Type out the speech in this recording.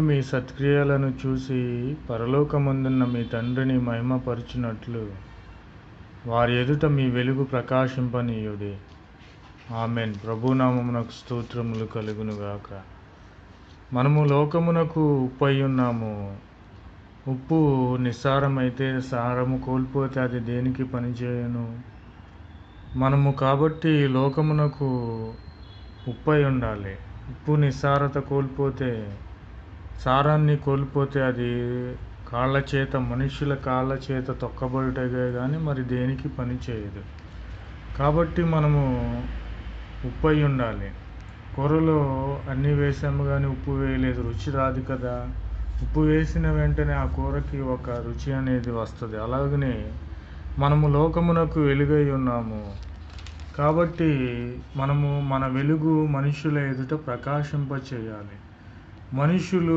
మీ సత్క్రియలను చూసి పరలోకమందున్న మీ తండ్రిని మహిమపరచునట్లు వారి ఎదుట మీ వెలుగు ప్రకాశింపనీయుడి. ఆమేన్. ప్రభునామమునకు స్తోత్రములు కలుగునుగాక. మనము లోకమునకు ఉప్పై ఉన్నాము. ఉప్పు నిస్సారమైతే సారము కోల్పోతే అది దేనికి పనిచేయను? మనము కాబట్టి లోకమునకు ఉప్పై ఉండాలి. ఉప్పు నిస్సారత కోల్పోతే, సారాన్ని కోల్పోతే అది మనుషుల కాళ్ళ చేత తొక్కబడుటగే కానీ మరి దేనికి పని చేయదు. కాబట్టి మనము ఉప్పై ఉండాలి. కూరలో అన్నీ వేసాము కానీ ఉప్పు వేయలేదు, రుచి రాదు కదా. ఉప్పు వేసిన వెంటనే ఆ కూరకి ఒక రుచి అనేది వస్తుంది. అలాగనే మనము లోకమునకు వెలుగై ఉన్నాము. కాబట్టి మనము మన వెలుగు మనుషుల ఎదుట ప్రకాశింపచేయాలి. మనుషులు